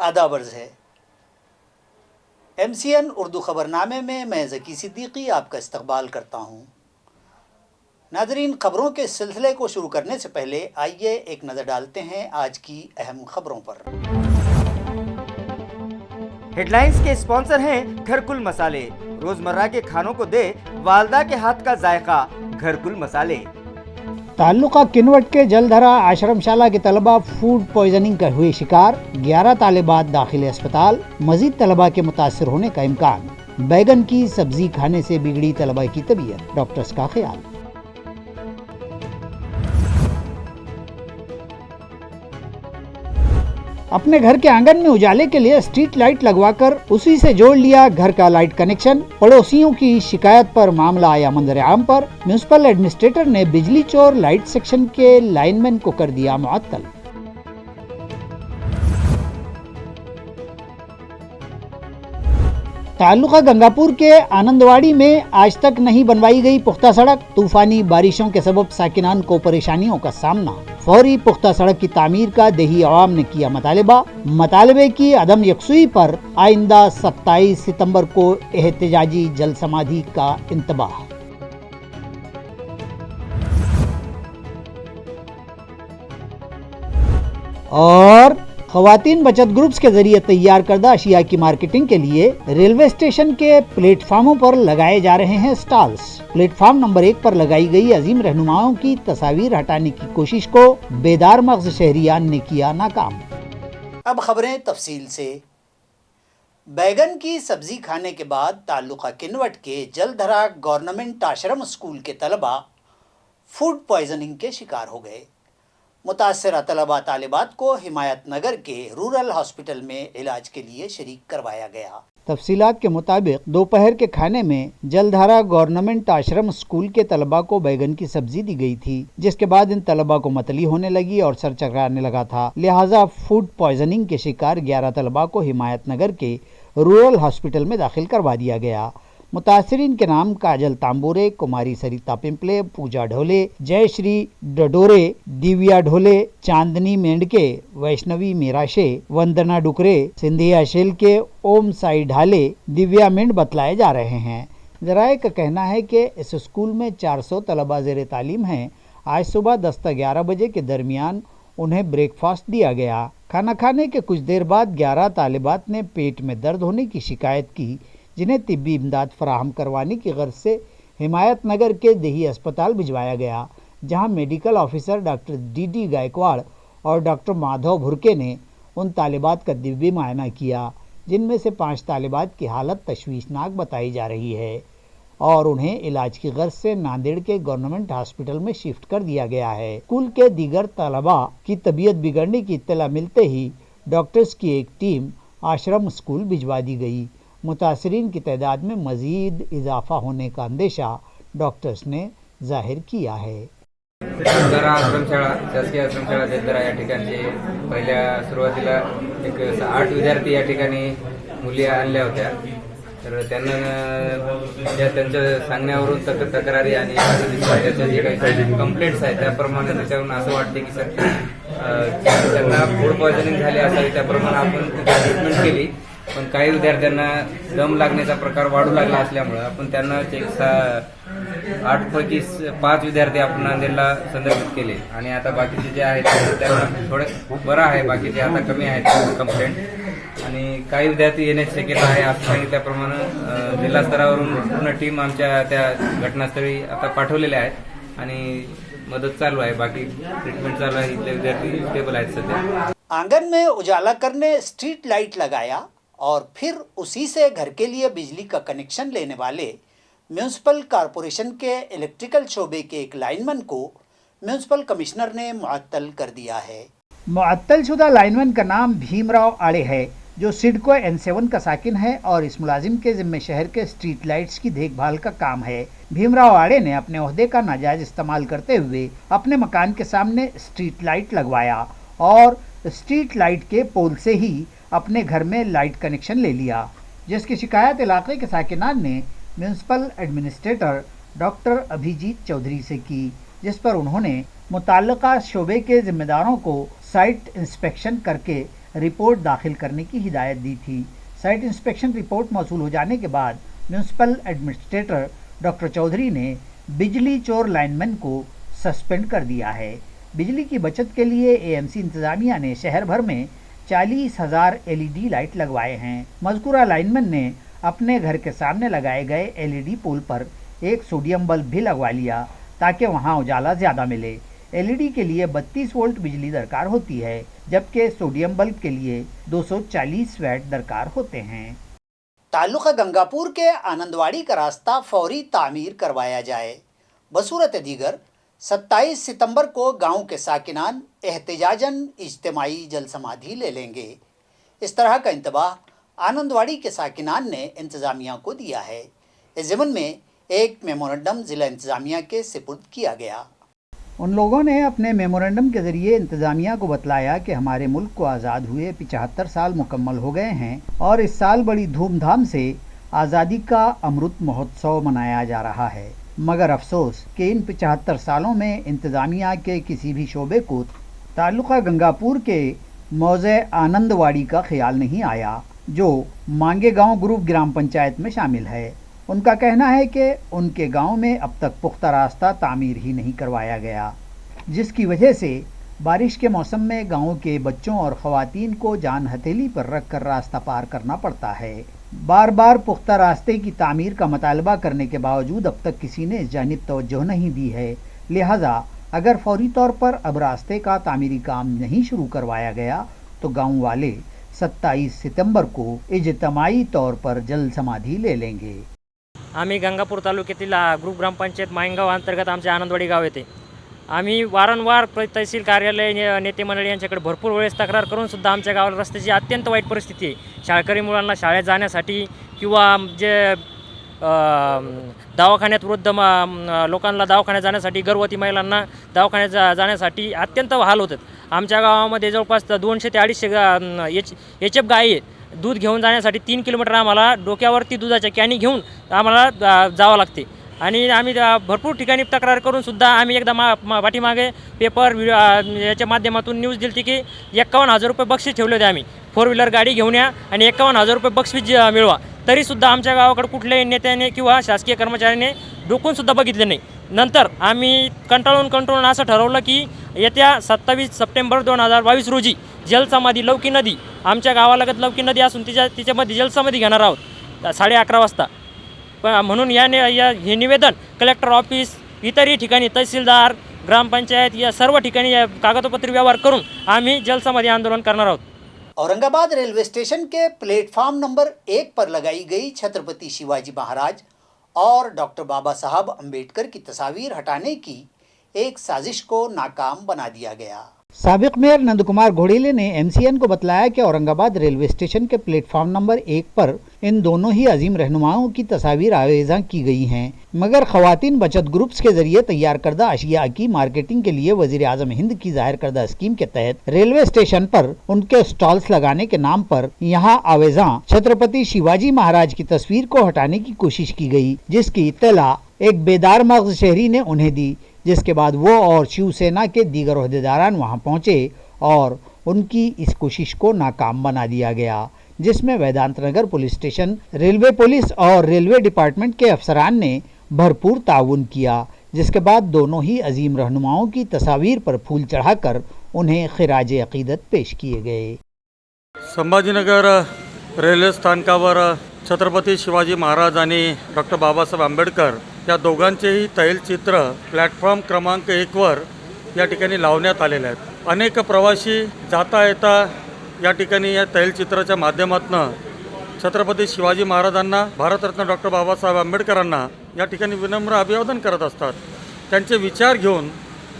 आदाब अर्ज़ है। MCN उर्दू ख़बरनामे में मैं ज़की सिद्दीकी आपका इस्तक़बाल करता हूँ। नाज़रीन, ख़बरों के सिलसिले को शुरू करने से पहले आइए एक नज़र डालते हैं आज की अहम ख़बरों पर। हेडलाइंस के स्पॉन्सर हैं घरकुल मसाले। रोजमर्रा के खानों को दे वालदा के हाथ का जायका, घरकुल मसाले। ताल्लुका किनवट के जलधरा आश्रमशाला के तलबा फूड पॉइजनिंग का हुए शिकार, 11 तालिबात दाखिल अस्पताल, मजीद तलबा के मुतासर होने का इम्कान। बैगन की सब्जी खाने से बिगड़ी तलबा की तबीयत, डॉक्टर्स का ख्याल। अपने घर के आंगन में उजाले के लिए स्ट्रीट लाइट लगवाकर उसी से जोड़ लिया घर का लाइट कनेक्शन। पड़ोसियों की शिकायत पर मामला आया मंजर आम पर। म्यूनिसिपल एडमिनिस्ट्रेटर ने बिजली चोर लाइट सेक्शन के लाइनमैन को कर दिया मुअत्तल। ताल्लुका गंगापुर के आनंदवाड़ी में आज तक नहीं बनवाई गई पुख्ता सड़क। तूफानी बारिशों के सबब साकिनान को परेशानियों का सामना। फौरी पुख्ता सड़क की तामीर का देही अवाम ने किया मुतालबा। मुतालबे की अदम यकसुई पर आइंदा 27 सितंबर को एहतजाजी जल समाधि का इंतबाह। और ख़वातीन बचत ग्रुप्स के जरिए तैयार करदा अशिया की मार्केटिंग के लिए रेलवे स्टेशन के प्लेटफार्मों पर लगाए जा रहे हैं स्टॉल्स। प्लेटफार्म नंबर 1 पर लगाई गई अजीम रहनुमाओं की तस्वीर हटाने की कोशिश को बेदार मग़ज़ शहरियान ने किया नाकाम। अब खबरें तफसील से। बैगन की सब्जी खाने के बाद ताल्लुका किनवट के जलधरा गवर्नमेंट आश्रम स्कूल के तलबा फूड पॉइजनिंग के शिकार हो गए। मुतासरा तलबा तालिबात को हिमायत नगर के रूरल हॉस्पिटल में इलाज के लिए शरीक करवाया गया। तफसीलात के मुताबिक दोपहर के खाने में जलधारा गवर्नमेंट आश्रम स्कूल के तलबा को बैगन की सब्जी दी गई थी, जिसके बाद इन तलबा को मतली होने लगी और सर चकराने लगा था। लिहाजा फूड पॉइजनिंग के शिकार 11 तलबा को हिमायत नगर के रूरल हॉस्पिटल में दाखिल करवा दिया गया। मुतासरीन के नाम काजल तांबूरे, कुमारी सरिता पिंपले, पूजा ढोले, जयश्री डडोरे, दिव्या ढोले, चांदनी मेंढके, वैष्णवी मीराशे, वंदना डुकरे, सिंधिया शेलके, ओम साई ढाले, दिव्या मिंड बतलाए जा रहे हैं। जराये का कहना है कि इस स्कूल में 400 तलबा ज़ेर तालीम हैं। आज सुबह 10 से 11 बजे के दरमियान उन्हें ब्रेकफास्ट दिया गया। खाना खाने के कुछ देर बाद 11 तालिबात ने पेट में दर्द होने की शिकायत की, जिन्हें तिब्बी इमदाद फराहम करवाने की गर्ज से हिमायत नगर के देही अस्पताल भिजवाया गया, जहां medical officer doctor DD Gaikwad और डॉक्टर माधव भुरके ने उन तालिबात का दिव्य मुआयना किया, जिनमें से 5 तालिबात की हालत तशवीशनाक बताई जा रही है और उन्हें इलाज की गर्ज से नांदेड़ के गवर्नमेंट हॉस्पिटल में शिफ्ट कर दिया गया है। स्कूल के दीगर तलबा की तबीयत बिगड़ने की इत्तला मिलते ही डॉक्टर्स की एक टीम आश्रम स्कूल भिजवा दी गई। मुतासरीन की तादाद में मजीद इजाफा होने का अंदेशा डॉक्टर्स ने जाहिर किया है। जलधरा आश्रमशाळा, शासकीय आश्रमशाळा जलधरा या ठिकाणचे पहिल्या सुरुवातीला एक 8 विद्यार्थी या ठिकाणी मुली आणल्या होत्या। तर त्यांना त्यांच्या सांगण्यावरून तक्रारी आणि त्याच्या जे काही कंप्लेंट्स आहेत त्याप्रमाणे त्याच्यावरून असं वाटते की सर त्यांना फूड पॉयझनिंग झाले असावी, त्याप्रमाणे आपण ट्रीटमेंट केली। पण काही विद्यार्थ्यांना दम लागण्याचा प्रकार वाढू लागला असल्यामुळे आपण त्यांना 8 पैकी 5 विद्यार्थी आपण नांदेडला संदर्भित केले आणि आता बाकीचे जे आहेत त्यांना थोडे बरं आहे, बाकीचे आता कमी आहेत कंप्लेंट आणि काही विद्यार्थी येण्याची शक्यता आहे असं सांगितल्याप्रमाणे जिल्हा स्तरावरून पूर्ण टीम आमच्या त्या घटनास्थळी आता पाठवलेल्या आहेत आणि मदत चालू आहे, बाकी ट्रीटमेंट चालू आहे। इथले विद्यार्थी स्टेबल आहेत सध्या। आंगन में उजाला करने स्ट्रीट लाइट लगाया और फिर उसी से घर के लिए बिजली का कनेक्शन लेने वाले म्यूनिसिपल कॉरपोरेशन के इलेक्ट्रिकल शोबे के एक लाइनमैन को म्यूनिसिपल कमिश्नर ने मुअत्तल कर दिया है। मुअत्तल शुदा लाइनमैन का नाम भीमराव आड़े है, जो सिडको N7 का साकिन है और इस मुलाजिम के जिम्मे शहर के स्ट्रीट लाइट्स की देखभाल का काम है। भीमराव आड़े ने अपने ओहदे का नाजायज इस्तेमाल करते हुए अपने मकान के सामने स्ट्रीट लाइट लगवाया और स्ट्रीट लाइट के पोल से ही अपने घर में लाइट कनेक्शन ले लिया, जिसकी शिकायत इलाके के साकिनान ने municipal administrator doctor Abhijit Chaudhary से की, जिस पर उन्होंने मुताल्लिका शोबे के जिम्मेदारों को साइट इंस्पेक्शन करके रिपोर्ट दाखिल करने की हिदायत दी थी। साइट इंस्पेक्शन रिपोर्ट मौसूल हो जाने के बाद म्यूनसिपल एडमिनिस्ट्रेटर डॉक्टर चौधरी ने बिजली चोर लाइनमैन को सस्पेंड कर दिया है। बिजली की बचत के लिए एएमसी इंतजामिया ने शहर भर में 40,000 एलईडी लाइट लगवाए हैं। मज़कूरा लाइनमैन ने अपने घर के सामने लगाए गए एलईडी पोल पर एक सोडियम बल्ब भी लगवा लिया ताकि वहां उजाला ज़्यादा मिले। एलईडी के लिए 32 वोल्ट बिजली दरकार होती है, जबकि सोडियम बल्ब के लिए 240 वैट दरकार होते हैं। ताल्लुका गंगापुर के आनंदवाड़ी का रास्ता फौरी तामीर करवाया जाए। बसूरत दीगर 27 सितंबर को गांव के साकिनान एहतजाजन इज्तिमाई जल समाधि ले लेंगे। इस तरह का इंतबाह आनंदवाड़ी के साकिनान ने इंतज़ामिया को दिया है। इस ज़िमन में एक मेमोरेंडम ज़िला इंतज़ामिया के सिपुर्द किया गया। उन लोगों ने अपने मेमोरेंडम के ज़रिए इंतज़ामिया को बतलाया कि हमारे मुल्क को आज़ाद हुए 75 साल मुकम्मल हो गए हैं और इस साल बड़ी धूमधाम से आज़ादी का अमृत महोत्सव मनाया जा रहा है। मगर अफसोस कि इन 75 सालों में इंतज़ामिया के किसी भी शोबे को ताल्लुका गंगापुर के मौज़े आनंदवाड़ी का ख्याल नहीं आया, जो मांगे गांव ग्रुप ग्राम पंचायत में शामिल है। उनका कहना है कि उनके गांव में अब तक पुख्ता रास्ता तामीर ही नहीं करवाया गया, जिसकी वजह से बारिश के मौसम में गांव के बच्चों और ख़वातीन को जान हथेली पर रख कर रास्ता पार करना पड़ता है। बार बार पुख्ता रास्ते की तामीर का मुतालबा करने के बावजूद अब तक किसी ने इस जानिब तवज्जो नहीं दी है। लिहाजा अगर फौरी तौर पर अब रास्ते का तामीरी काम नहीं शुरू करवाया गया तो गाँव वाले 27 सितंबर को इज्तिमाई तौर पर जल समाधि ले लेंगे। आम्ही गंगापूर तालुक्यातील ग्रुप ग्रामपंचायत मायंगाव अंतर्गत आमचे आनंदवाडी गाव येते। आम्ही वारंवार तहसील कार्यालय नेते मंडळी यांच्याकडे भरपूर वेळेस तक्रार करून सुद्धा आमच्या गावाला रस्त्याची अत्यंत वाईट परिस्थिती आहे। शाळकरी मुलांना शाळेत जाण्यासाठी किंवा जे दवाखान्यात वृद्ध लोकांना दवाखान्यात जाण्यासाठी, गर्भवती महिलांना दवाखान्यात जाण्यासाठी अत्यंत हाल होतात। आमच्या गावामध्ये जवळपास 200 ते 250 एचएफ गायी आहेत। दूध घेऊन जाण्यासाठी 3 किलोमीटर आम्हाला डोक्यावरती दुधाच्या कॅनी घेऊन आम्हाला जावं लागते आणि आम्ही भरपूर ठिकाणी तक्रार करून सुद्धा आम्ही एकदा पाठीमागे पेपर याच्या माध्यमातून न्यूज दिली की 51,000 रुपये बक्षीस ठेवले होते। आम्ही 4 व्हीलर गाडी घेऊन या आणि 51,000 रुपये बक्षीस मिळवा, तरीसुद्धा आमच्या गावाकडे कुठल्याही नेत्याने किंवा शासकीय कर्मचाऱ्याने डोकून सुद्धा बघितले नाही। नंतर आम्ही कंटाळून असं ठरवलं की येत्या 27 सप्टेंबर 2022 रोजी जलसमाधी लौकी नदी, आमच्या गावालगत लौकी नदी असून तिच्यामध्ये जलसमाधी घेणार आहोत 11:30 वाजता। म्हणून हे निवेदन कलेक्टर ऑफिस, इतरही ठिकाणी तहसीलदार, ग्रामपंचायत या सर्व ठिकाणी कागदपत्र व्यवहार करून आम्ही जलसमाधी आंदोलन करणार आहोत। औरंगाबाद रेलवे स्टेशन के प्लेटफार्म नंबर 1 पर लगाई गई छत्रपति शिवाजी महाराज और डॉक्टर बाबा साहब अम्बेडकर की तस्वीर हटाने की एक साजिश को नाकाम बना दिया गया। साबिक मेयर नंद कुमार घोड़ेले ने एमसीएन को बतलाया कि औरंगाबाद रेलवे स्टेशन के प्लेटफार्म नंबर 1 पर इन दोनों ही अजीम रहनुमाओं की तस्वीर आवेज़ा की गई हैं, मगर ख़वातीन बचत ग्रुप्स के जरिए तैयार करदा अशिया की मार्केटिंग के लिए वज़ीर आज़म हिंद की जाहिर करदा स्कीम के तहत रेलवे स्टेशन पर उनके स्टॉल्स लगाने के नाम पर यहाँ आवेज़ा छत्रपति शिवाजी महाराज की तस्वीर को हटाने की कोशिश की गई, जिसकी इत्तला एक बेदार मग़ज़ शहरी ने उन्हें दी, जिसके बाद वो और शिवसेना के दीगर ओहदेदारान वहां पहुंचे और उनकी इस कोशिश को नाकाम बना दिया गया, जिसमें वेदांत नगर पुलिस स्टेशन, रेलवे पुलिस और रेलवे डिपार्टमेंट के अफसरान ने भरपूर ताउन किया, जिसके बाद दोनों ही अजीम रहनुमाओं की तस्वीर पर फूल चढ़ाकर उन्हें खिराज अकीदत पेश किए गए। संभाजीनगर रेल्वे स्थानकावर छत्रपती शिवाजी महाराज आणि डॉक्टर बाबासाहेब आंबेडकर या दोघांचेही तैलचित्र प्लॅटफॉर्म क्रमांक 1 वर या ठिकाणी लावण्यात आलेले आहेत। अनेक प्रवासी जाता येता या ठिकाणी या तैलचित्राच्या माध्यमातून छत्रपती शिवाजी महाराजांना, भारतरत्न डॉक्टर बाबासाहेब आंबेडकरांना या ठिकाणी विनम्र अभिवादन करत असतात, त्यांचे विचार घेऊन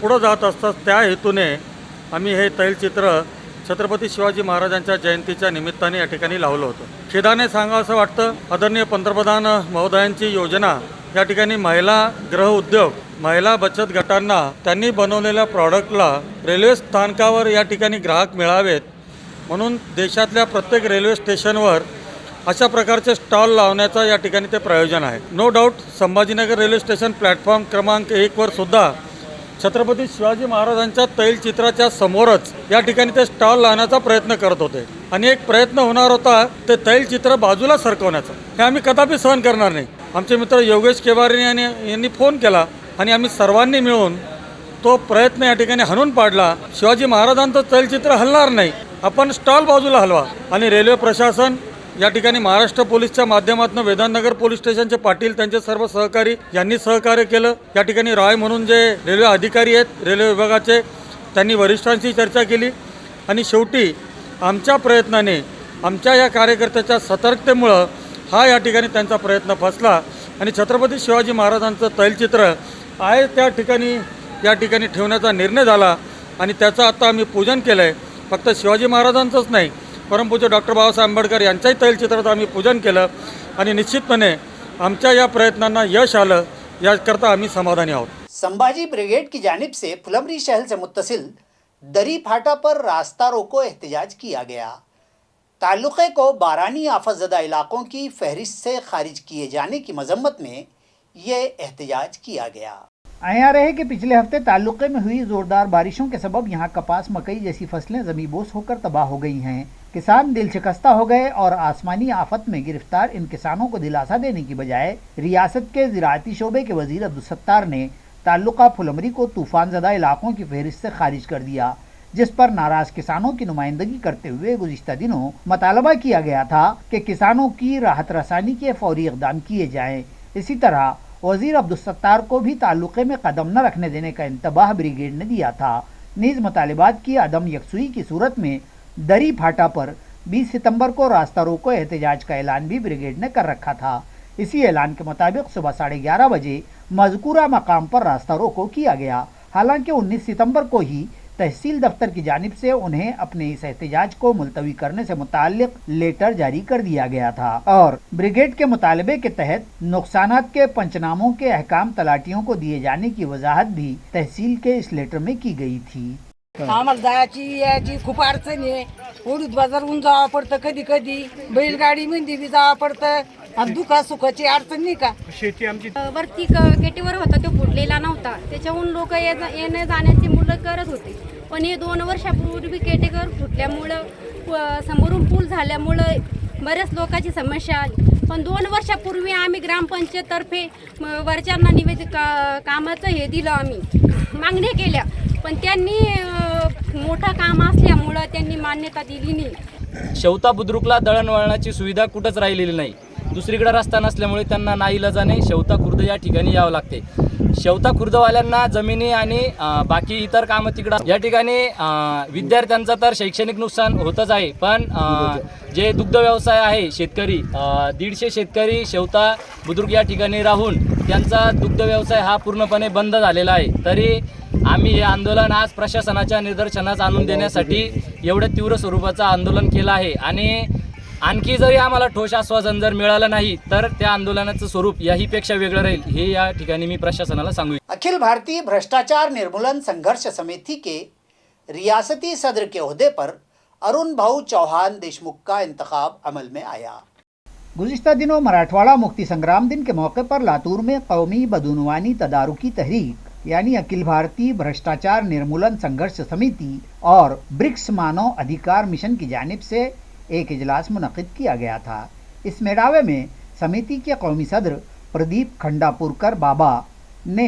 पुढे जात असतात। त्या हेतूने आम्ही हे तैलचित्र छत्रपती शिवाजी महाराजांच्या जयंतीच्या निमित्ताने या ठिकाणी लावलं होतं। खेदाने सांगावं असं वाटतं, आदरणीय पंतप्रधान महोदयांची योजना या ठिकाणी महिला गृह उद्योग, महिला बचत गटांना त्यांनी बनवलेल्या प्रॉडक्टला रेल्वे स्थानकावर या ठिकाणी ग्राहक मिळावेत म्हणून देशातल्या प्रत्येक रेल्वे स्टेशनवर अशा प्रकारचे स्टॉल लावण्याचा या ठिकाणी ते प्रयोजन आहे। No doubt Sambhajinagar railway station platform क्रमांक 1 वर सुद्धा छत्रपती शिवाजी महाराजांच्या तैलचित्राच्या समोरच या ठिकाणी ते स्टॉल लावण्याचा प्रयत्न करत होते आणि एक प्रयत्न होणार होता ते तैलचित्र बाजूला सरकवण्याचा. हे आम्ही कदापि सहन करणार नाही. आमचे मित्र योगेश केवारी यांनी फोन केला आणि आम्ही सर्वांनी मिळून तो प्रयत्न या ठिकाणी हाणून पाडला. शिवाजी महाराजांचं तैलचित्र हलणार नाही, आपण स्टॉल बाजूला हलवा. आणि रेल्वे प्रशासन या ठिकाणी महाराष्ट्र पोलीसच्या माध्यमातून वेदांतनगर पोलीस स्टेशनचे पाटील त्यांचे सर्व सहकारी यांनी सहकार्य केलं. या ठिकाणी राय म्हणून जे रेल्वे अधिकारी आहेत रेल्वे विभागाचे त्यांनी वरिष्ठांशी चर्चा केली आणि शेवटी आमच्या प्रयत्नाने आमच्या या कार्यकर्त्याच्या सतर्कतेमुळं हा या ठिकाणी त्यांचा प्रयत्न फसला आणि छत्रपती शिवाजी महाराजांचं तैलचित्र आहे त्या ठिकाणी या ठिकाणी ठेवण्याचा निर्णय झाला आणि त्याचं आता आम्ही पूजन केलं आहे. फक्त शिवाजी महाराजांचंच नाही, परमपूज्य डॉक्टर बाबासाहेब आंबेडकर यांच्याही तैलचित्राचं आम्ही पूजन केलं आणि निश्चितपणे आमच्या या प्रयत्नांना यश आलं याकरता आम्ही समाधानी आहोत. संभाजी ब्रिगेड की जानिब से फुलमरी शहर से मुत्तसिल दरी फाटा पर रास्ता रोको एहतजाज किया गया. ताल्लुक़े को बारानी आफतज़दा इलाकों की फहरिस्त से खारिज किए जाने की मजम्मत में ये एहतजाज किया गया. आया है कि पिछले हफ्ते ताल्लुक़े में हुई ज़ोरदार बारिशों के सबब यहाँ कपास मकई जैसी फसलें ज़मीबोस होकर तबाह हो गई हैं. किसान दिल शिकस्ता हो गए और आसमानी आफत में गिरफ्तार इन किसानों को दिलासा देने की बजाय रियासत के ज़राअती शोबे के वज़ीर अब्दुलसत्तार ने ताल्लुक़ा फुलमरी को तूफ़ान ज़दा इलाकों की फहरिस्त से खारिज कर दिया, जिस पर नाराज़ किसानों की नुमाइंदगी करते हुए गुज़िश्ता दिनों मुतालबा किया गया था कि किसानों की राहत रसानी के फौरी इक़दाम किए जाएँ. इसी तरह वज़ीर अब्दुलसत्तार को भी ताल्लुक़े में कदम न रखने देने का इंतबाह ब्रिगेड ने दिया था. नीज़ मुतालिबात की अदम यकसुई की सूरत में दरी फाटा पर 20 सितंबर को रास्ता रोको एहतजाज का ऐलान भी ब्रिगेड ने कर रखा था. इसी ऐलान के मुताबिक सुबह 11:30 बजे मज़कूरा मकाम पर रास्ता रोको किया गया. हालांकि 19 सितंबर को ही तहसील दफ्तर की जानिब से उन्हें अपने इस एहतजाज को मुलतवी करने से मुताल्लिक लेटर जारी कर दिया गया था और ब्रिगेड के मुतालबे के तहत नुकसानात के पंचनामों के अहकाम तलाटियों को दिए जाने की वजाहत भी तहसील के इस लेटर में की गई थी. आम्हाला जायची याची खूप अडचण आहे. उडीद बाजारहून जावं पडतं, कधी कधी बैलगाडी मध्ये बी जावं पडतं आणि दुखा सुखाची अडचण नाही का. वरती गेटीवर होता तो फुटलेला नव्हता, त्याच्याहून लोक येण्या जाण्याची मुलं करत होते. पण हे 2 वर्षापूर्वी गेटीवर फुटल्यामुळं समोरून पूल झाल्यामुळं बऱ्याच लोकांची समस्या आली. पण 2 वर्षापूर्वी आम्ही ग्रामपंचायततर्फे वरच्यांना निवेदित कामाचं हे दिलं, आम्ही मागण्या केल्या, पण त्यांनी मोठं काम असल्यामुळं त्यांनी मान्यता दिली नाही. शेवता बुद्रुकला दळणवळणाची सुविधा कुठंच राहिलेली नाही. दुसरीकडे रस्ता नसल्यामुळे त्यांना नाईलाजाने शेवता खुर्द या ठिकाणी यावं लागते. शेवता खुर्दवाल्यांना जमिनी आणि बाकी इतर कामं तिकडं या ठिकाणी विद्यार्थ्यांचं तर शैक्षणिक नुकसान होतच आहे. पण जे दुग्ध व्यवसाय आहे शेतकरी 150 शेतकरी शेवता बुद्रुक या ठिकाणी राहून त्यांचा दुग्ध व्यवसाय हा पूर्णपणे बंद झालेला आहे. तरी आम्ही हे आंदोलन आज प्रशासनाच्या निदर्शनास आणून देण्यासाठी एवढ्या तीव्र स्वरूपाचं आंदोलन केलं आहे आणि आणखी जरी आम्हाला ठोस आश्वासन जर मिळालं नाही तर त्या आंदोलनाचं स्वरूप याहीपेक्षा वेगळं राहील हे या ठिकाणी मी प्रशासनाला सांगू. अखिल भारतीय भ्रष्टाचार निर्मूलन संघर्ष समिति के रियासती सदर के ओहदे पर अरुण भाऊ चौहान देशमुख का इंतखाब अमल में आया. गुज़िश्ता दिनों मराठवाड़ा मुक्ति संग्राम दिन के मौके पर लातूर में कौमी बदूनवानी तदारुकी तहरीक यानी अखिल भारतीय भ्रष्टाचार निर्मूलन संघर्ष समिति और ब्रिक्स मानव अधिकार मिशन की जानिब से एक इजलास मुनक़िद किया गया था. इस मेड़ावे में समिति के कौमी सदर प्रदीप खंडापुरकर बाबा ने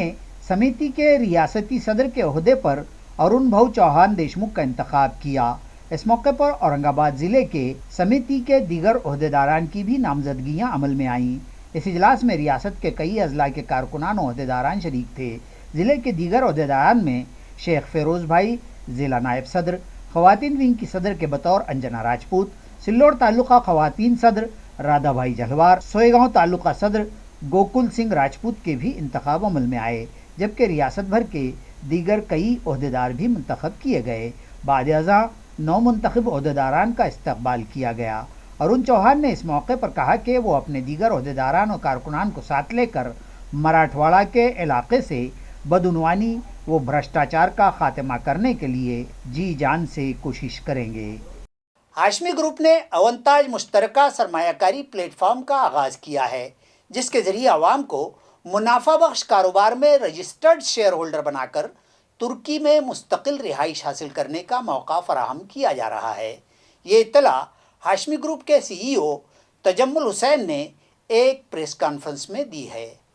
समिति के रियासती सदर के ओहदे पर अरुण भाऊ चौहान देशमुख का इंतखाब किया. इस मौके पर औरंगाबाद ज़िले के समिति के दीगर ओहदेदारान की भी नामजदगियाँ अमल में आईं. इस इजलास में रियासत के कई अजला के कारकुनान ओहदेदारान शरीक थे. ज़िले के दीगर ओहदेदारान में शेख फेरोज़ भाई ज़िला नायब सदर, ख़वातीन विंग की सदर के बतौर अंजना राजपूत, सिल्लोड तालुका ख़वातीन सदर राधा भाई जलवार, सोएगांव तालुका सदर गोकुल सिंह राजपूत के भी इंतखाब अमल में आए, जबकि रियासत भर के दीगर कई ओहदेदार भी मुंतखब किए गए. बाद अज़ा 9 मुंतखब ओहदेदारान का इस्तकबाल किया गया. अरुण चौहान ने इस मौके पर कहा कि वो अपने दीगर ओहदेदारान और कारकुनान को साथ लेकर मराठवाड़ा के इलाके से बदउनवानी व भ्रष्टाचार का खात्मा करने के लिए जी जान से कोशिश करेंगे. हाशमी ग्रुप ने अवंताज मुश्तरका सरमायाकारी प्लेटफॉर्म का आगाज़ किया है, जिसके ज़रिए आवाम को मुनाफा बख्श कारोबार में रजिस्टर्ड शेयर होल्डर बनाकर तुर्की में मुस्तकिल रिहाइश हासिल करने का मौका फराहम किया जा रहा है। ये इत्तला हाशमी ग्रुप के CEO तजम्मुल हुसैन ने एक प्रेस कॉन्फ्रेंस में दी है।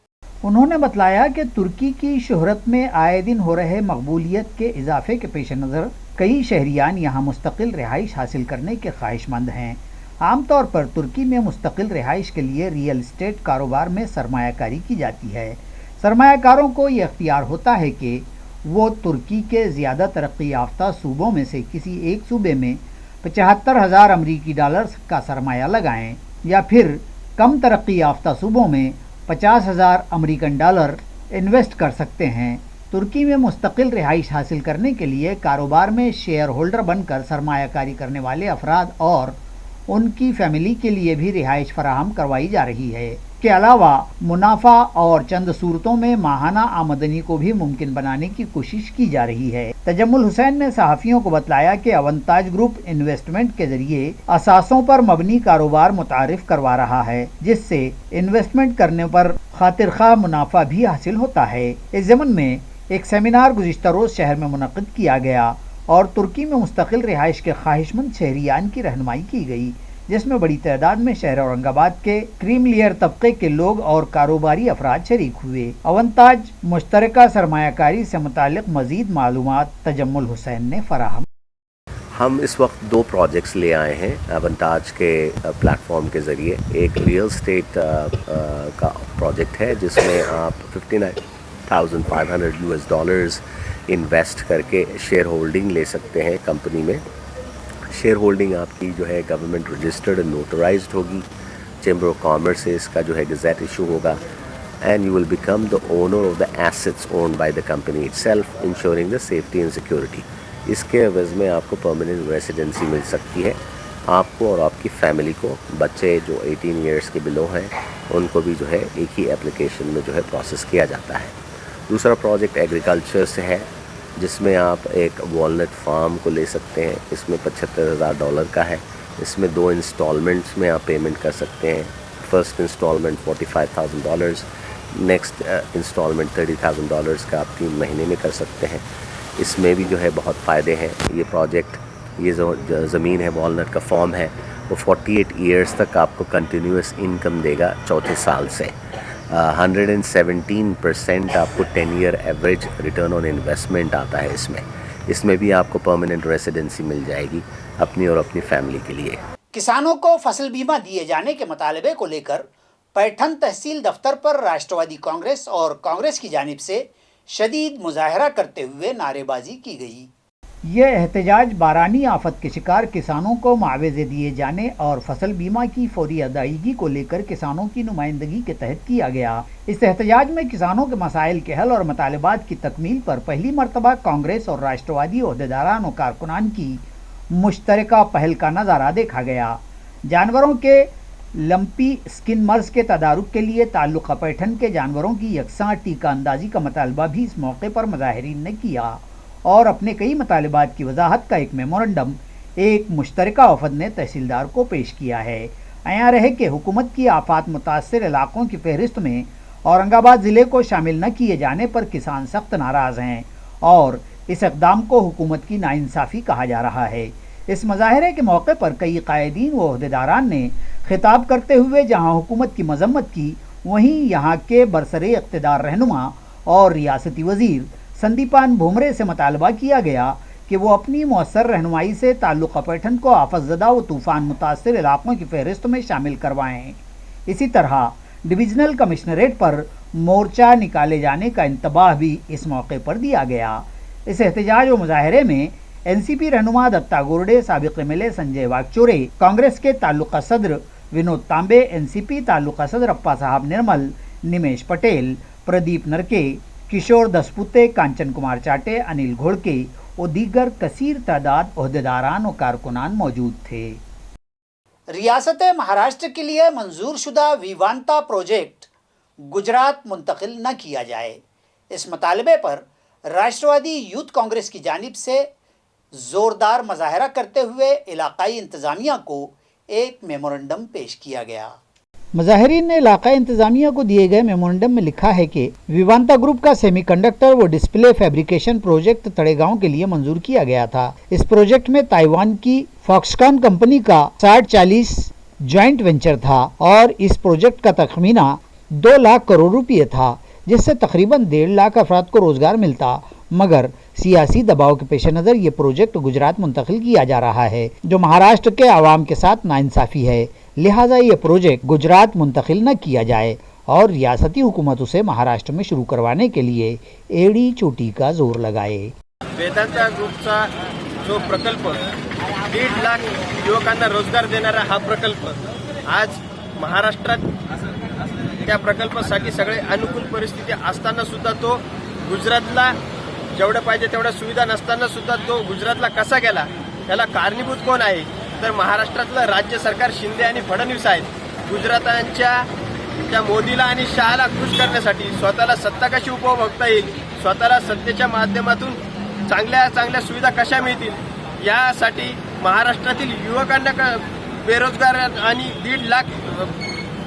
उन्होंने बतलाया कि तुर्की की शोहरत में आए दिन हो रहे मकबूलियत के इजाफे के पेश नज़र कई शहरियान यहाँ मुस्तकिल रिहाइश हासिल करने के ख्वाहिशमंद हैं। आमतौर पर तुर्की में मुस्तकिल रिहाइश के लिए रियल इस्टेट कारोबार में सरमायाकारी की जाती है। सरमायाकारों को ये इख्तियार होता है कि वो तुर्की के ज़्यादा तरक्की याफ्ता सूबों में से किसी एक सूबे में 75,000 अमरीकी डॉलर्स का सरमाया लगाएं या फिर कम तरक्की याफ्ता सूबों में 50,000 अमेरिकन डॉलर इन्वेस्ट कर सकते हैं। तुर्की में मुस्तकिल रिहाइश हासिल करने के लिए कारोबार में शेयर होल्डर बनकर सरमायाकारी करने वाले अफराद और उनकी फैमिली के लिए भी रिहाइश फराहम करवाई जा रही है। के अलावा मुनाफा और चंद सूरतों में माहाना आमदनी को भी मुमकिन बनाने की कोशिश की जा रही है। तजम्मुल हुसैन ने सहाफ़ियों को बतलाया कि अवंताज ग्रुप इन्वेस्टमेंट के जरिए असासों पर मबनी कारोबार मुतारिफ करवा रहा है, जिससे इन्वेस्टमेंट करने पर खातिर खा मुनाफा भी हासिल होता है। इस ज़मन में एक सेमिनार गुज़िश्ता रोज़ शहर में मुनक़िद किया गया और तुर्की में मुस्तकिल रिहाइश के ख्वाहिशमंद शहरियान की रहनुमाई की गई, जिसमें बड़ी तादाद में शहर औरंगाबाद के क्रीम लेयर तबके के लोग और कारोबारी अफराद शरीक हुए। अवंताज मुश्तरका सरमायाकारी से मुतालिक मज़ीद मालूमात तजम्मुल हुसैन ने फराहम। हम इस वक्त 2 प्रोजेक्ट्स ले आए हैं अवंताज के प्लेटफॉर्म के ज़रिए। एक रियल स्टेट का प्रोजेक्ट है जिसमें आप $59,500 इन्वेस्ट करके शेयर होल्डिंग ले सकते हैं कंपनी में। शेयर होल्डिंग आपकी जो है गवर्नमेंट रजिस्टर्ड नोटराइज्ड होगी, चैम्बर ऑफ कॉमर्स से इसका जो है गज़ेट इशू होगा and you will become the owner of the assets owned by the company itself, ensuring the safety and security. इसके एवज़ में आपको परमानेंट रेसिडेंसी मिल सकती है, आपको और आपकी फैमिली को। बच्चे जो 18 ईयर्स के बिलो हैं उनको भी जो है एक ही एप्लीकेशन में जो है प्रोसेस किया जाता है। दूसरा प्रोजेक्ट एग्रीकल्चर से है जिसमें आप एक वॉलनट फार्म को ले सकते हैं। इसमें $75,000 का है। इसमें 2 इंस्टॉलमेंट्स में आप पेमेंट कर सकते हैं। फर्स्ट इंस्टॉलमेंट $45,000, नेक्स्ट इंस्टॉलमेंट $30,000 का आप 3 महीने में कर सकते हैं। इसमें भी जो है बहुत फ़ायदे हैं। ये प्रोजेक्ट, ये जो ज़मीन है वॉलनट का फॉर्म है वो 48 ईयर्स तक आपको कंटिन्यूस इनकम देगा चौथे साल से। 117% आपको 10 year average return on investment आता है इसमें भी आपको परमानेंट रेसिडेंसी मिल जाएगी अपनी और अपनी फैमिली के लिए। किसानों को फसल बीमा दिए जाने के मुतालबे को लेकर पैठन तहसील दफ्तर पर राष्ट्रवादी कांग्रेस और कांग्रेस की जानिब से शदीद मुजाहरा करते हुए नारेबाजी की गई। ये एहतजाज बारानी आफत के शिकार किसानों को मुआवजे दिए जाने और फसल बीमा की फौरी अदायगी को लेकर किसानों की नुमाइंदगी के तहत किया गया। इस एहतजाज में किसानों के मसाइल के हल और मुतालिबात की तकमील पर पहली मरतबा कांग्रेस और राष्ट्रवादी ओहदेदारान और कारकुनान की मुश्तरका पहल का नज़ारा देखा गया। जानवरों के लंपी स्किन मर्ज के तदारुक के लिए ताल्लुक़ा पैठन के जानवरों की यकसां टीका अंदाजी का मुतालबा भी इस मौके पर मुजाहिरीन ने किया और अपने कई मुतालिबात की वजाहत का एक मेमोरेंडम एक मुश्तरका वफद ने तहसीलदार को पेश किया है। आया रहे कि हुकूमत की आफात मुतासर इलाकों की फहरिस्त में औरंगाबाद ज़िले को शामिल न किए जाने पर किसान सख्त नाराज़ हैं और इस इक़दाम को हुकूमत की नाइंसाफ़ी कहा जा रहा है। इस मुजाहरे के मौके पर कई कायदीन व ओहदेदारान ने खिताब करते हुए जहाँ हुकूमत की मजम्मत की, वहीं यहाँ के बरसरे इक़्तिदार रहनुमा और रियासती वज़ीर संदीपान भुमरे से मुतालबा किया गया कि वो अपनी मौसर रहनुमाई से ताल्लुक़ा पैठन को आफतज़दा व तूफ़ान मुतासर इलाक़ों की फहरिस्त में शामिल करवाएँ। इसी तरह डिवीज़नल कमिश्नरेट पर मोर्चा निकाले जाने का इंतबाह भी इस मौके पर दिया गया। इस एहतजाज व मुजाहरे में NCP रहनुमा दत्ता गोरडे, साबिक़ MLA संजय वागचोरे, कांग्रेस के ताल्लुक़ा सदर विनोद तांबे, NCP ताल्लुक़ा सदर अप्पा साहब निर्मल, निमेश पटेल, प्रदीप नरके, किशोर दसपुते, कांचन कुमार चाटे, अनिल घोड़के और दीगर कसीर तादाद ओहदेदारान और कारकुनान मौजूद थे। रियासत महाराष्ट्र के लिए मंजूर शुदा विवांता प्रोजेक्ट गुजरात मुंतकिल न किया जाए, इस मुतालबे पर राष्ट्रवादी यूथ कांग्रेस की जानिब से ज़ोरदार मुजाहरा करते हुए इलाकाई इंतज़ामिया को एक मेमोरेंडम पेश किया गया। मुजाहिरीन ने इलाका इंतजामिया को दिए गए मेमोरेंडम में लिखा है कि विवांता ग्रुप का सेमीकंडक्टर व डिस्प्ले फैब्रिकेशन प्रोजेक्ट तड़ेगांव के लिए मंजूर किया गया था। इस प्रोजेक्ट में ताइवान की फॉक्सकॉन कंपनी का 60-40 ज्वाइंट वेंचर था और इस प्रोजेक्ट का तखमीना 2 लाख करोड़ रुपये था, जिससे तकरीबन 1.5 लाख अफराद को रोजगार मिलता। मगर सियासी दबाव के पेश नज़र ये प्रोजेक्ट गुजरात मुंतकिल किया जा रहा है, जो महाराष्ट्र के आवाम के साथ नाइंसाफ़ी है। लिहाजा ये प्रोजेक्ट गुजरात मुंतकिल न किया जाए और रियासती हुकूमत उसे महाराष्ट्र में शुरू करवाने के लिए एड़ी चोटी का जोर लगाए। वेदांता ग्रुपचा जो प्रकल्प 1.5 लाख युवकांना रोजगार देणारा हा प्रकल्प आज महाराष्ट्रात त्या प्रकल्पासाठी सगळे अनुकूल परिस्थिती असताना सुद्धा तो गुजरातला जेवढं पाहिजे तेवढ्या सुविधा नसताना सुद्धा तो गुजरातला कसा गेला, त्याला कारणीभूत कोण आहे तर महाराष्ट्रातलं राज्य सरकार शिंदे आणि फडणवीस आहेत। गुजरातांच्या त्या मोदीला आणि शहाला खुश करण्यासाठी स्वतःला सत्ता कशी उपभोगता येईल, स्वतःला सत्तेच्या माध्यमातून चांगल्या चांगल्या सुविधा कशा मिळतील यासाठी महाराष्ट्रातील युवकांना बेरोजगार आणि 1.5 लाख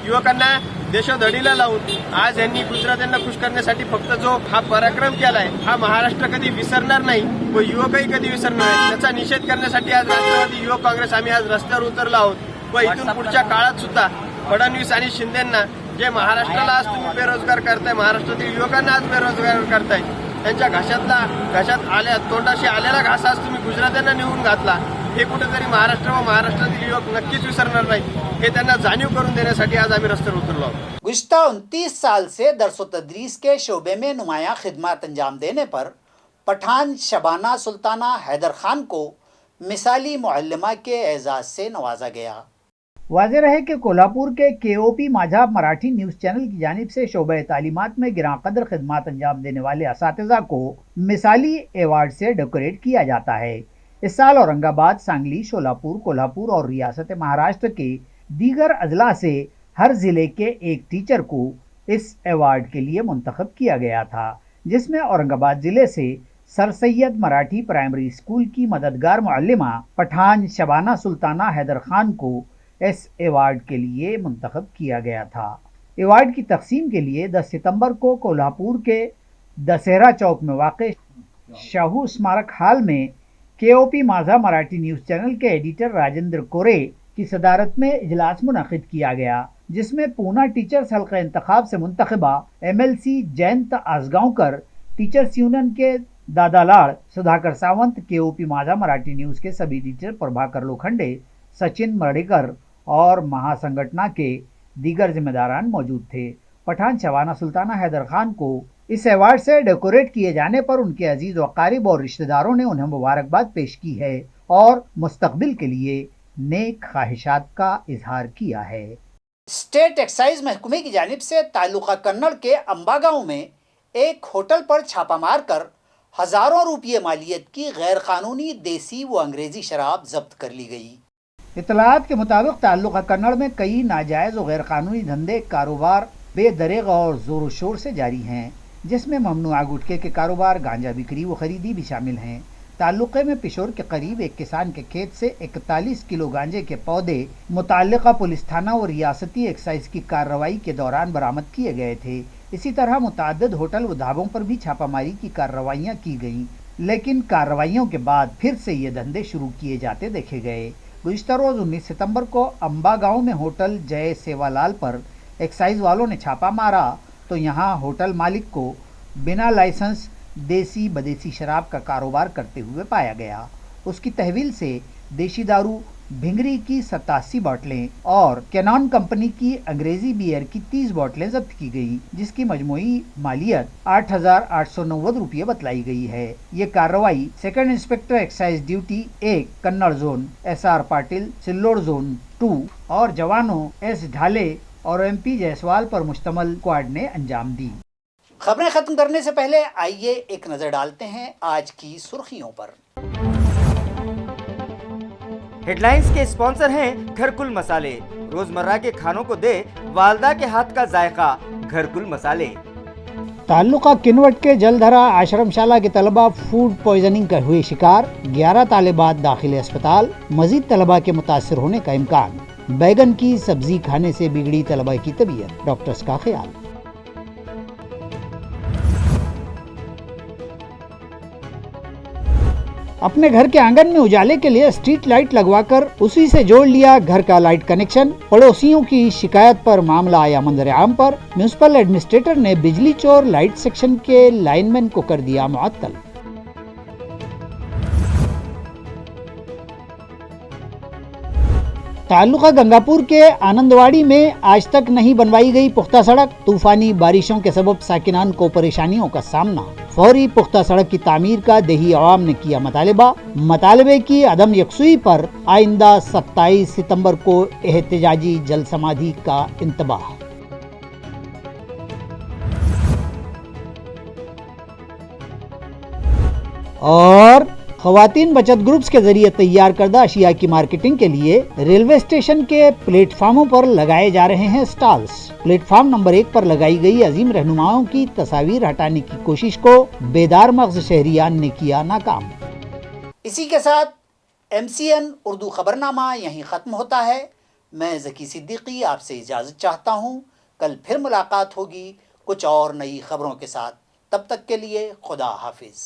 युवकांना देशोधडीला लावून आज यांनी गुजरात्यांना खुश करण्यासाठी फक्त जो हा पराक्रम केलाय हा महाराष्ट्र कधी विसरणार नाही व युवकही कधी विसरणार नाही। त्याचा निषेध करण्यासाठी आज राष्ट्रवादी युवक काँग्रेस आम्ही आज रस्त्यावर उतरलो आहोत व इथून पुढच्या काळात सुद्धा फडणवीस आणि शिंदेंना जे महाराष्ट्राला आज तुम्ही बेरोजगार करताय, महाराष्ट्रातील युवकांना आज बेरोजगार करताय, त्यांच्या घशात तोंडाशी आलेला घास आज तुम्ही गुजरात्यांना निवडून घातला, हे कुठेतरी महाराष्ट्र व महाराष्ट्रातील युवक नक्कीच विसरणार नाही, हे त्यांना जाणीव करून देण्यासाठी आज आम्ही रस्त्यावर उतरलो आहोत। गुज़िश्ता 29 साल से दर्स व तदरीस के शोबे में नुमायां खिदमत अंजाम देने पर पठान शबाना सुल्ताना हैदर खान को मिसाली मुअल्लिमा के एजाज़ से नवाजा गया। वाज़ेह रहे कि कोल्हापुर के KOP माझा मराठी न्यूज़ चैनल की जानिब से शोबे तालीमात में गिरां कदर खिदमत अंजाम देने वाले असातिज़ा को मिसाली एवार्ड से डेकोरेट किया जाता है। इस साल औरंगाबाद, सांगली, शोलापुर, कोल्हापुर और रियासत महाराष्ट्र के दीगर अजला से हर ज़िले के एक टीचर को इस एवार्ड के लिए मुंतखब किया गया था, जिसमें औरंगाबाद ज़िले से sir Syed Marathi primary school की मददगार मुअल्लिमा पठान शबाना सुल्ताना हैदर खान को इस एवार्ड के लिए मुंतखब किया गया था। एवार्ड की तकसीम के लिए 10 सितंबर को कोल्हापुर के दशहरा चौक में वाक़ शाहू स्मारक हाल में KOP माझा मराठी न्यूज़ चैनल के एडिटर राजेंद्र कोरे की सदारत में इजलास मुनक़िद किया गया, जिसमें पूना टीचर्स हल्का इंतखाब से मुंतखबा MLC Jayant Asgaonkar, teachers union के दादा लाड़ सुधाकर सावंत, KOP माझा मराठी न्यूज़ के सभी टीचर प्रभाकर लोखंडे, सचिन मर्डेकर और महासंगठना के दीगर जिम्मेदारान मौजूद थे। पठान शबाना सुल्ताना हैदर खान को इस एवार्ड से डेकोरेट किए जाने पर उनके अजीज व कारिब और रिश्तेदारों ने उन्हें मुबारकबाद पेश की है और मुस्तकबिल के लिए नेक ख्वाहिशात का इजहार किया है। स्टेट एक्साइज महकमे की जानिब से तालुका कन्नड़ के अंबा गांव में एक होटल पर छापा मारकर हजारों रुपये मालियत की गैर कानूनी देसी व अंग्रेजी शराब जब्त कर ली गई। इतलात के मुताबिक ताल्लुका कन्नड़ में कई नाजायज़ और गैर कानूनी धंधे कारोबार बेदरेग और ज़ोर शोर से जारी हैं, जिसमें ममनुआ गुटखे के कारोबार, गांजा बिक्री व खरीदी भी शामिल हैं। ताल्लुक़े में पिशोर के करीब एक किसान के खेत से 41 किलो गांजे के पौधे मुताल्लिका पुलिस थाना और रियासती एक्साइज की कार्रवाई के दौरान बरामद किए गए थे। इसी तरह मुतअद्दिद होटल व ढाबों पर भी छापामारी की कार्रवाइयाँ की गईं, लेकिन कार्रवाइयों के बाद फिर से ये धंधे शुरू किए जाते देखे गए। गुज़िश्ता रोज़ 19 सितंबर को अंबा गांव में होटल जय सेवालाल पर एक्साइज वालों ने छापा मारा तो यहाँ होटल मालिक को बिना लाइसेंस देसी बदेसी शराब का कारोबार करते हुए पाया गया। उसकी तहवील से देशी दारू भिंगरी की 87 बोतलें और कैनॉन कंपनी की अंग्रेजी बियर की 30 बोतलें जब्त की गई, जिसकी मजमूई मालियत 8,890 रुपये बतलाई गई है। ये कार्रवाई second inspector excise duty 1 Kannada zone SR Patil, Sillod zone 2 और जवानों S ढाले और MP जायसवाल पर मुश्तमल स्क्वाड ने अंजाम दी। खबरें खत्म करने से पहले आइए एक नजर डालते हैं आज की सुर्खियों पर। हेडलाइंस के स्पॉन्सर हैं घरकुल मसाले। रोजमर्रा के खानों को दे वालदा के हाथ का जायका, घरकुल मसाले। ताल्लुका किनवट के जलधरा आश्रमशाला के तलबा फूड पॉइजनिंग का हुए शिकार, 11 तालिबात दाखिल अस्पताल, मजीद तलबा के मुतासर होने का इम्कान। बैगन की सब्जी खाने से बिगड़ी तलबा की तबीयत, डॉक्टर्स का ख्याल। अपने घर के आंगन में उजाले के लिए स्ट्रीट लाइट लगवाकर उसी से जोड़ लिया घर का लाइट कनेक्शन। पड़ोसियों की शिकायत पर मामला आया मंजर आम पर। म्यूनिसिपल एडमिनिस्ट्रेटर ने बिजली चोर लाइट सेक्शन के लाइनमैन को कर दिया मुअत्तल। ताल्लुका गंगापुर के आनंदवाड़ी में आज तक नहीं बनवाई गई पुख्ता सड़क। तूफानी बारिशों के सबब साकिनान को परेशानियों का सामना। फौरी पुख्ता सड़क की तामीर का देही अवाम ने किया मुतालबा। मुतालबे की अदम यकसुई पर आइंदा 27 सितंबर को एहतजाजी जल समाधि का इंतबाह। और खवातीन बचत ग्रुप्स के जरिए तैयार करदा अशिया की मार्केटिंग के लिए रेलवे स्टेशन के प्लेटफार्मों पर लगाए जा रहे हैं स्टॉल्स। प्लेटफार्म नंबर 1 पर लगाई गई अजीम रहनुमाओं की तस्वीर हटाने की कोशिश को बेदार मग़ज़ शहरियान ने किया नाकाम। इसी के साथ MCN उर्दू खबरनामा यहीं ख़त्म होता है। मैं ज़की सिद्दीकी आपसे इजाज़त चाहता हूँ। कल फिर मुलाकात होगी कुछ और नई खबरों के साथ। तब तक के लिए खुदा हाफिज़।